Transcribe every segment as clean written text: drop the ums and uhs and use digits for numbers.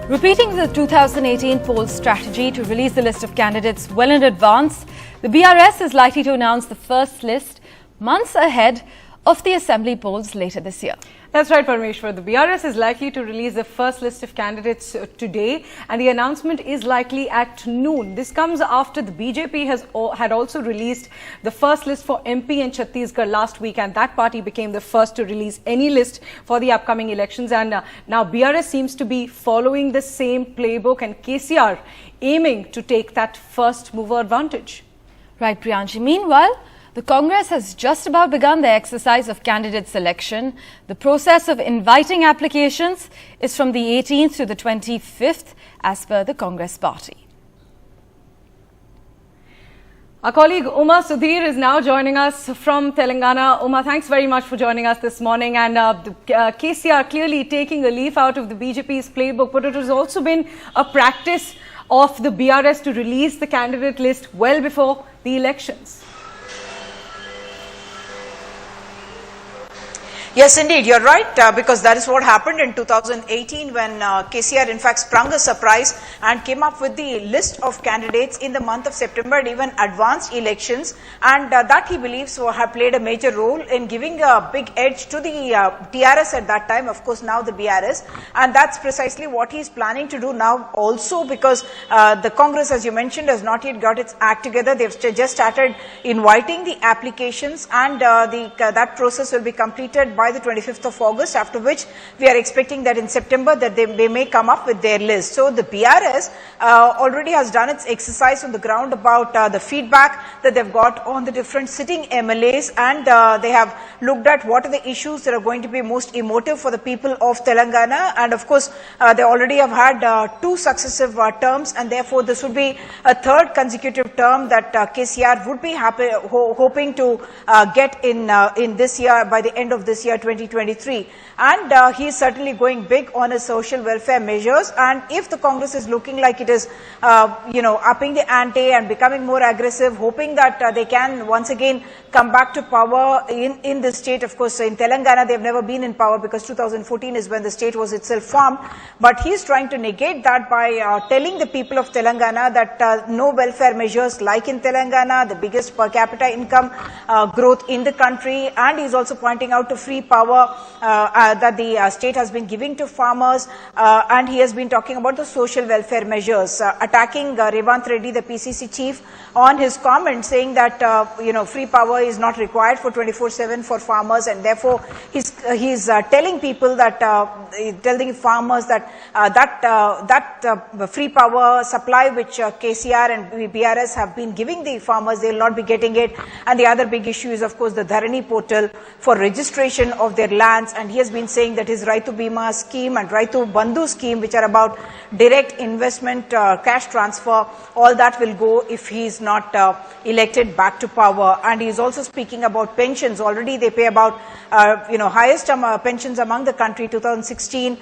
Repeating the 2018 poll strategy to release the list of candidates well in advance, the BRS is likely to announce the first list months ahead of the assembly polls later this year. That's right, Parmeshwar. The BRS is likely to release the first list of candidates today, and the announcement is likely at noon. This comes after the BJP had also released the first list for MP in Chhattisgarh last week, and that party became the first to release any list for the upcoming elections. And now BRS seems to be following the same playbook, and KCR aiming to take that first mover advantage. Right, Priyanshi. Meanwhile, the Congress has just about begun the exercise of candidate selection. The process of inviting applications is from the 18th to the 25th, as per the Congress party. Our colleague Uma Sudhir is now joining us from Telangana. Uma, thanks very much for joining us this morning. And KCR clearly taking a leaf out of the BJP's playbook, but it has also been a practice of the BRS to release the candidate list well before the elections. Yes, indeed, you're right, because that is what happened in 2018 when KCR in fact sprung a surprise and came up with the list of candidates in the month of September and even advanced elections, and that he believes have played a major role in giving a big edge to the TRS at that time, of course now the BRS, and that's precisely what he's planning to do now also, because the Congress, as you mentioned, has not yet got its act together. They've just started inviting the applications, and that process will be completed by the 25th of August, after which we are expecting that in September that they may come up with their list. So the BRS already has done its exercise on the ground about the feedback that they've got on the different sitting MLAs, and they have looked at what are the issues that are going to be most emotive for the people of Telangana, and of course they already have had two successive terms, and therefore this would be a third consecutive term that KCR would be hoping to get in this year, by the end of this year 2023, and he is certainly going big on his social welfare measures. And if the Congress is looking like it is upping the ante and becoming more aggressive, hoping that they can once again come back to power in the state. Of course, in Telangana they've never been in power because 2014 is when the state was itself formed, but he is trying to negate that by telling the people of Telangana that no welfare measures like in Telangana, the biggest per capita income growth in the country, and he is also pointing out to free power that the state has been giving to farmers, and he has been talking about the social welfare measures, attacking Revant Reddy, the PCC chief, on his comment saying that free power is not required for 24/7 for farmers, and therefore he's telling people that telling farmers that free power supply which KCR and BRS have been giving the farmers, they will not be getting it. And the other big issue is of course the Dharani portal for registration of their lands, and he has been saying that his Raitu Bima scheme and Raitu Bandhu scheme, which are about direct investment, cash transfer, all that will go if he is not elected back to power. And he is also speaking about pensions. Already they pay about highest pensions among the country, 2016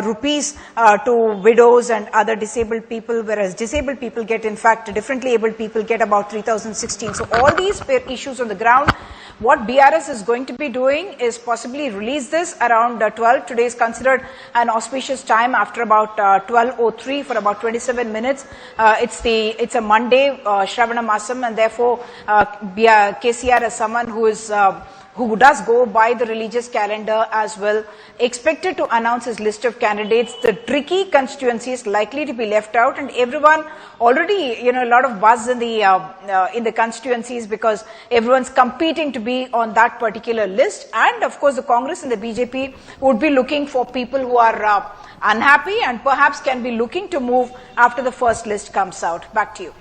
rupees to widows and other disabled people, whereas disabled people get, in fact differently abled people get about 3016. So all these issues on the ground. What BRS is going to be doing is possibly release this around 12. Today is considered an auspicious time after about 12:03 for about 27 minutes. It's a Monday, Shravana Masam, and therefore KCR as someone who does go by the religious calendar as well, expected to announce his list of candidates. The tricky constituencies likely to be left out, and everyone already, a lot of buzz in the constituencies because everyone's competing to be on that particular list. And of course, the Congress and the BJP would be looking for people who are unhappy and perhaps can be looking to move after the first list comes out. Back to you.